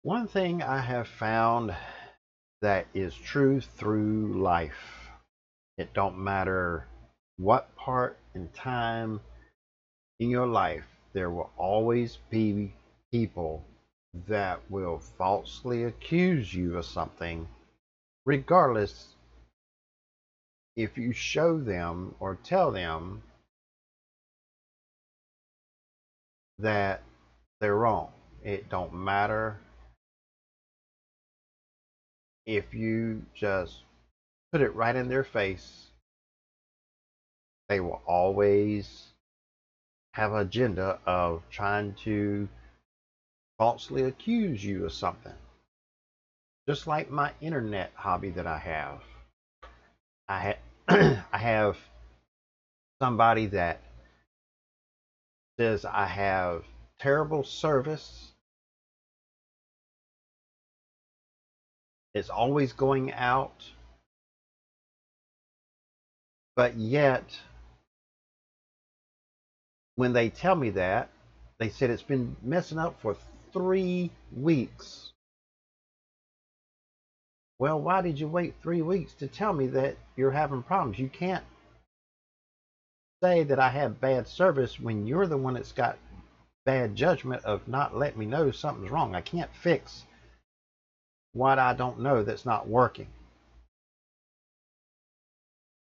One thing I have found that is true through life, it don't matter what part in time in your life, there will always be people that will falsely accuse you of something, regardless if you show them or tell them that they're wrong. It don't matter if you just put it right in their face. They will always have an agenda of trying to falsely accuse you of something. Just like my internet hobby that I have. I have somebody that says I have terrible service. It's always going out. But yet, when they tell me that, they said it's been messing up for 3 weeks. Well, why did you wait 3 weeks to tell me that you're having problems? You can't say that I have bad service when you're the one that's got bad judgment of not letting me know something's wrong. I can't fix what I don't know that's not working.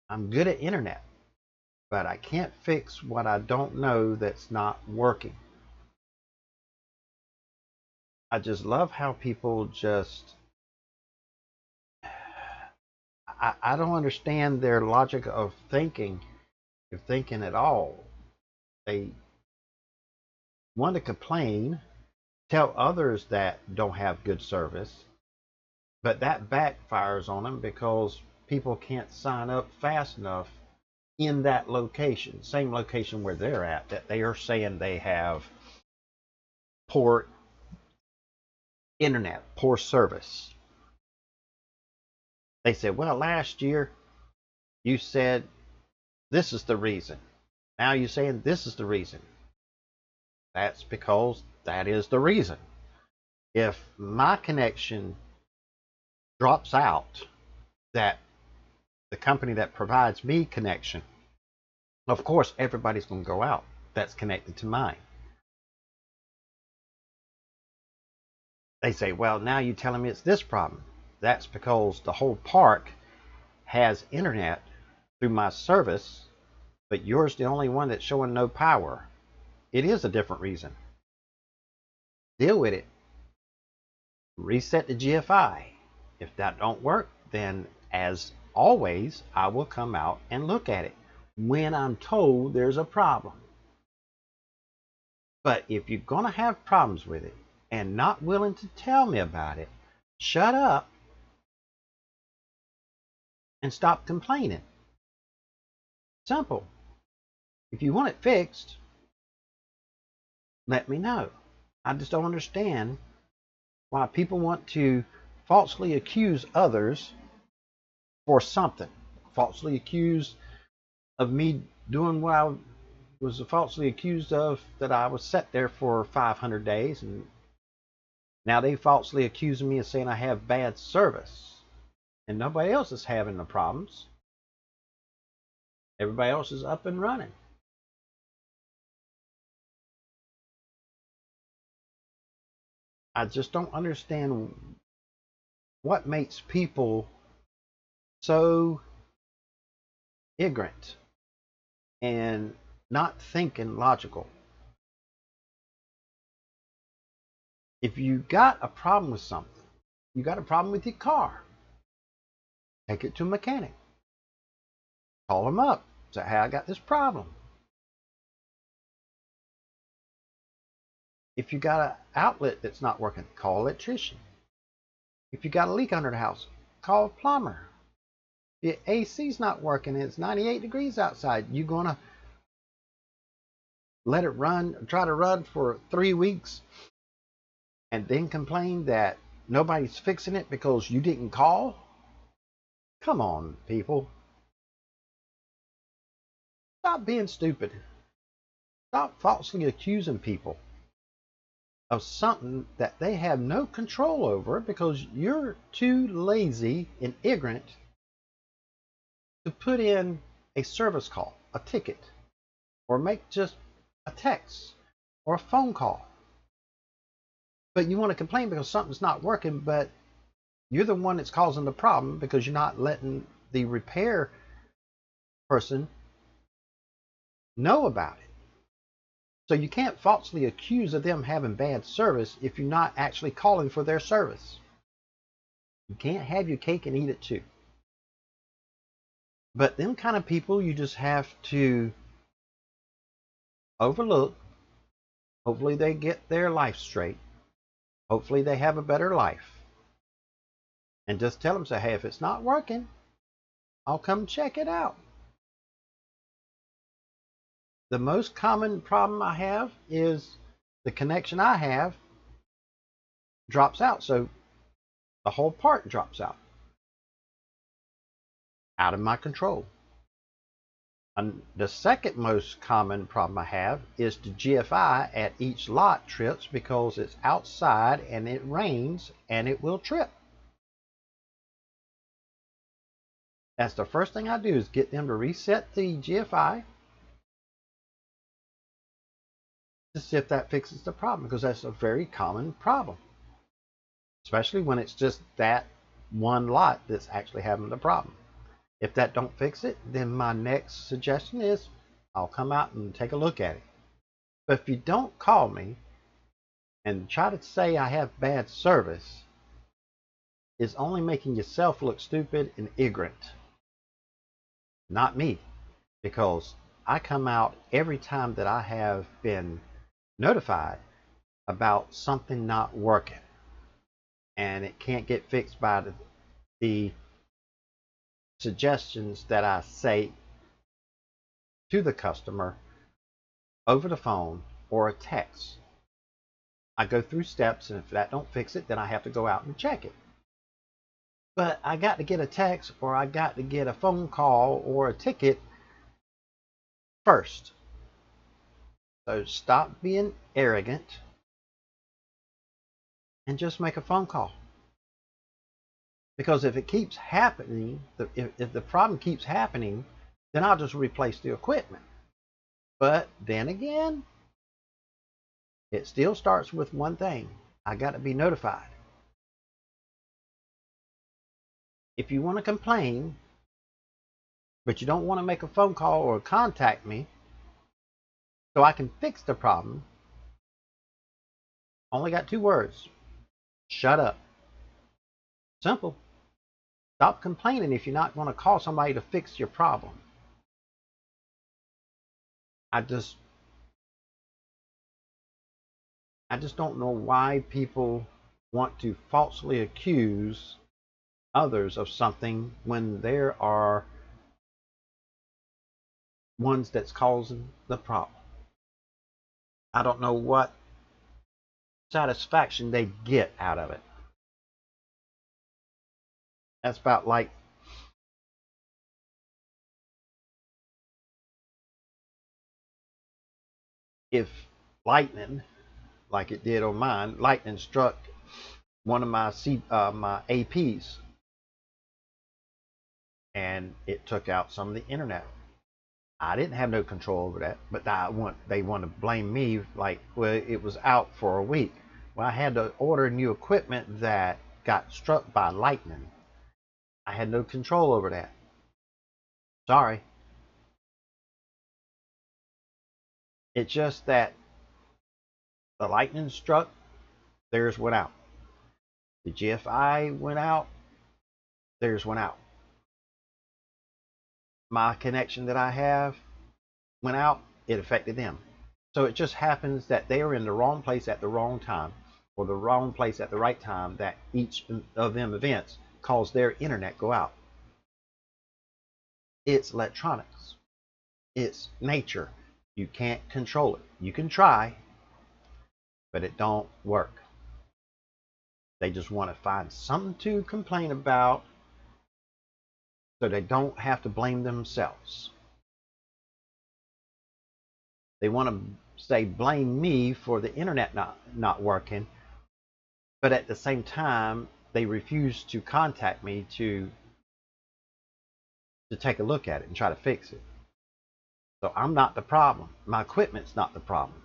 I'm good at internet, but I can't fix what I don't know that's not working. I just love how people just, I don't understand their logic of thinking, if thinking at all. They want to complain, tell others that don't have good service, but that backfires on them because people can't sign up fast enough in that location, same location where they're at, that they are saying they have poor internet, poor service. They said, well, last year you said this is the reason. Now you're saying this is the reason. That's because that is the reason. If my connection drops out, that the company that provides me connection, of course, everybody's going to go out that's connected to mine. They say, well, now you're telling me it's this problem. That's because the whole park has internet through my service, but yours the only one that's showing no power. It is a different reason. Deal with it. Reset the GFI. If that don't work, then as always, I will come out and look at it when I'm told there's a problem. But if you're going to have problems with it and not willing to tell me about it, shut up and stop complaining. Simple. If you want it fixed, let me know. I just don't understand why people want to falsely accuse others for something. Falsely accused of me doing what I was falsely accused of, that I was set there for 500 days, and now they falsely accusing me of saying I have bad service, and nobody else is having the problems. Everybody else is up and running. I just don't understand what makes people so ignorant and not thinking logical. If you got a problem with something, you got a problem with your car, take it to a mechanic. Call them up. Say, hey, I got this problem. If you got an outlet that's not working, call an electrician. If you got a leak under the house, call a plumber. If your AC's not working and it's 98 degrees outside, you gonna let it run, try to run for 3 weeks, and then complain that nobody's fixing it because you didn't call? Come on, people. Stop being stupid. Stop falsely accusing people. of something that they have no control over because you're too lazy and ignorant to put in a service call, a ticket, or make just a text or a phone call. But you want to complain because something's not working, but you're the one that's causing the problem because you're not letting the repair person know about it. So you can't falsely accuse of them having bad service if you're not actually calling for their service. You can't have your cake and eat it too. But them kind of people you just have to overlook. Hopefully they get their life straight. Hopefully they have a better life. And just tell them, say, hey, if it's not working, I'll come check it out. The most common problem I have is the connection I have drops out. So the whole part drops out of my control. And the second most common problem I have is the GFI at each lot trips because it's outside and it rains and it will trip. That's the first thing I do is get them to reset the GFI to see if that fixes the problem, because that's a very common problem, especially when it's just that one lot that's actually having the problem. If that don't fix it, then my next suggestion is I'll come out and take a look at it. But if you don't call me and try to say I have bad service, it's only making yourself look stupid and ignorant, not me, because I come out every time that I have been notified about something not working and it can't get fixed by the suggestions that I say to the customer over the phone or a text. I go through steps, and if that don't fix it, then I have to go out and check it. But I got to get a text or I got to get a phone call or a ticket first. So stop being arrogant and just make a phone call. Because if it keeps happening, if the problem keeps happening, then I'll just replace the equipment. But then again, it still starts with one thing. I got to be notified. If you want to complain, but you don't want to make a phone call or contact me so I can fix the problem, only got 2 words. Shut up. Simple. Stop complaining if you're not going to call somebody to fix your problem. I just don't know why people want to falsely accuse others of something when there are ones that's causing the problem. I don't know what satisfaction they get out of it. That's about like if lightning, like it did on mine, lightning struck one of my my APs and it took out some of the internet. I didn't have no control over that, but they want to blame me like, well, it was out for a week. Well, I had to order new equipment that got struck by lightning. I had no control over that. Sorry. It's just that the lightning struck, theirs went out. The GFI went out, theirs went out. My connection that I have went out, it affected them. So it just happens that they are in the wrong place at the wrong time, or the wrong place at the right time, that each of them events cause their internet go out. It's electronics. It's nature. You can't control it. You can try, but it don't work. They just want to find something to complain about so they don't have to blame themselves. They want to say blame me for the internet not working, but at the same time they refuse to contact me to take a look at it and try to fix it. So I'm not the problem. My equipment's not the problem.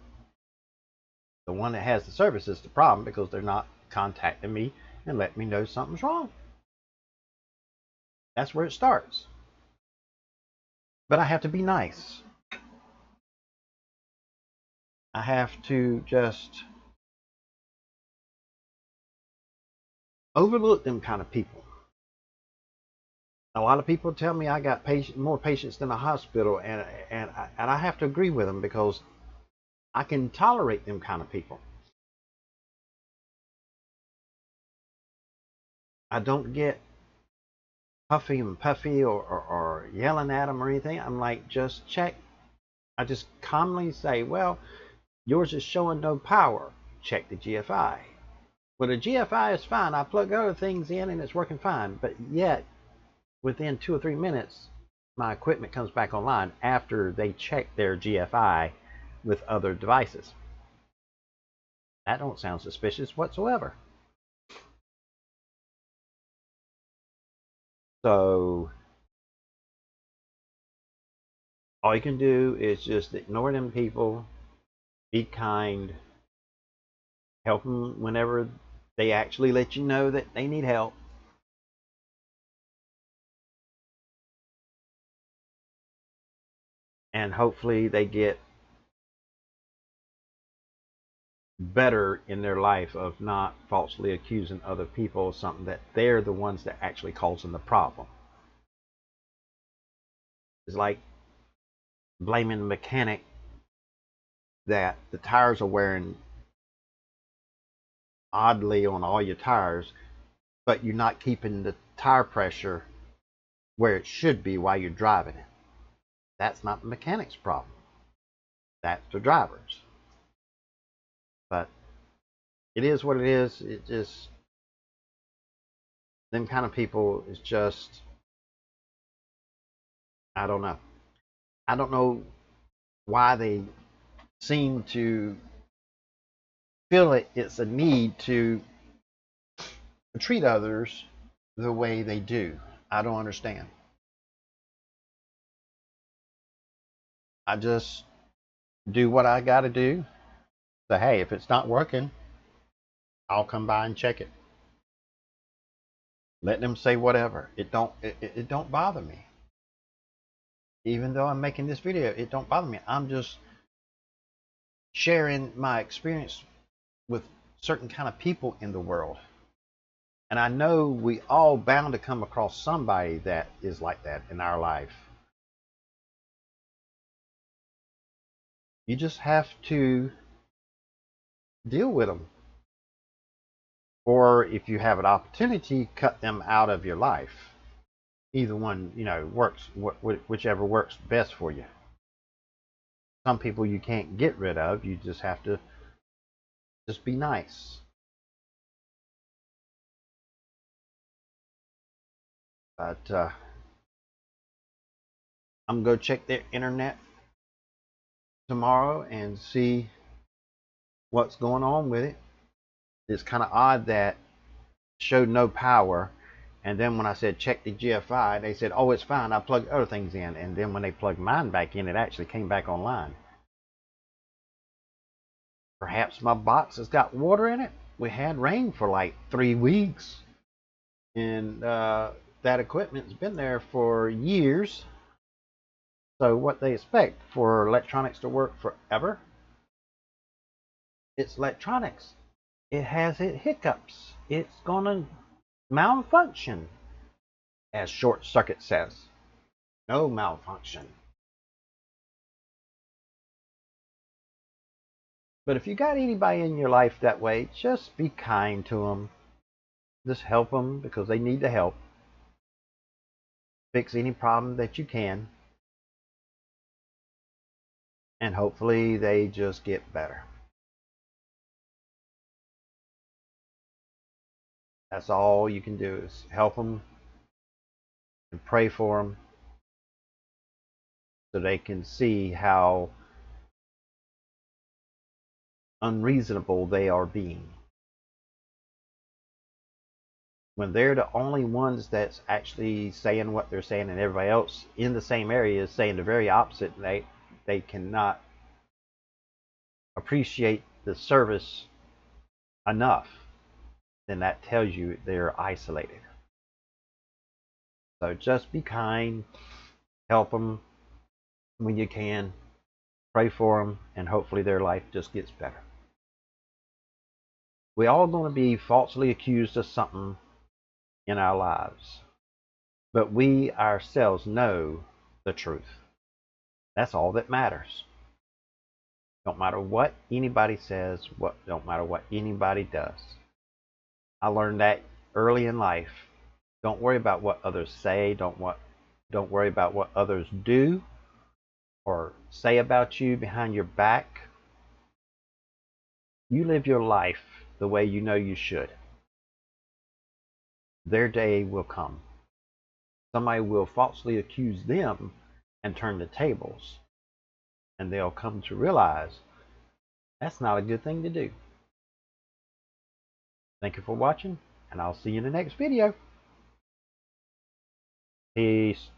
The one that has the service is the problem because they're not contacting me and letting me know something's wrong. That's where it starts. But I have to be nice. I have to just overlook them kind of people. A lot of people tell me I got more patients than a hospital, and I have to agree with them because I can tolerate them kind of people. I don't get huffy and puffy or yelling at them or anything. I'm like, just check. I just calmly say, well, yours is showing no power. Check the GFI. Well, the GFI is fine. I plug other things in and it's working fine. But yet, within 2 or 3 minutes, my equipment comes back online after they check their GFI with other devices. That don't sound suspicious whatsoever. So all you can do is just ignore them people, be kind, help them whenever they actually let you know that they need help. And hopefully they get better in their life of not falsely accusing other people of something that they're the ones that actually causing the problem. It's like blaming the mechanic that the tires are wearing oddly on all your tires, but you're not keeping the tire pressure where it should be while you're driving it. That's not the mechanic's problem. That's the driver's. But it is what it is. It just, them kind of people is just, I don't know. I don't know why they seem to feel it's a need to treat others the way they do. I don't understand. I just do what I got to do. So hey, if it's not working, I'll come by and check it. Let them say whatever. It don't bother me. Even though I'm making this video, it don't bother me. I'm just sharing my experience with certain kind of people in the world. And I know we all bound to come across somebody that is like that in our life. You just have to deal with them. Or if you have an opportunity, cut them out of your life. Either one, works, whichever works best for you. Some people you can't get rid of. You just have to just be nice. But I'm going to check their internet tomorrow and see what's going on with it. It's kind of odd that showed no power, and then when I said check the GFI, they said, oh, it's fine, I plugged other things in, and then when they plugged mine back in, it actually came back online. Perhaps my box has got water in it. We had rain for like 3 weeks, and that equipment's been there for years. So what they expect for electronics to work forever? It's electronics. It has its hiccups. It's gonna malfunction, as Short Circuit says. No malfunction. But if you got anybody in your life that way, just be kind to them. Just help them because they need the help. Fix any problem that you can. And hopefully they just get better. That's all you can do is help them and pray for them so they can see how unreasonable they are being. When they're the only ones that's actually saying what they're saying, and everybody else in the same area is saying the very opposite, they cannot appreciate the service enough, then that tells you they're isolated. So just be kind, help them when you can, pray for them, and hopefully their life just gets better. We're all going to be falsely accused of something in our lives, but we ourselves know the truth. That's all that matters. Don't matter what anybody says, don't matter what anybody does. I learned that early in life. Don't worry about what others say. Don't worry about what others do or say about you behind your back. You live your life the way you know you should. Their day will come. Somebody will falsely accuse them and turn the tables. And they'll come to realize that's not a good thing to do. Thank you for watching, and I'll see you in the next video. Peace.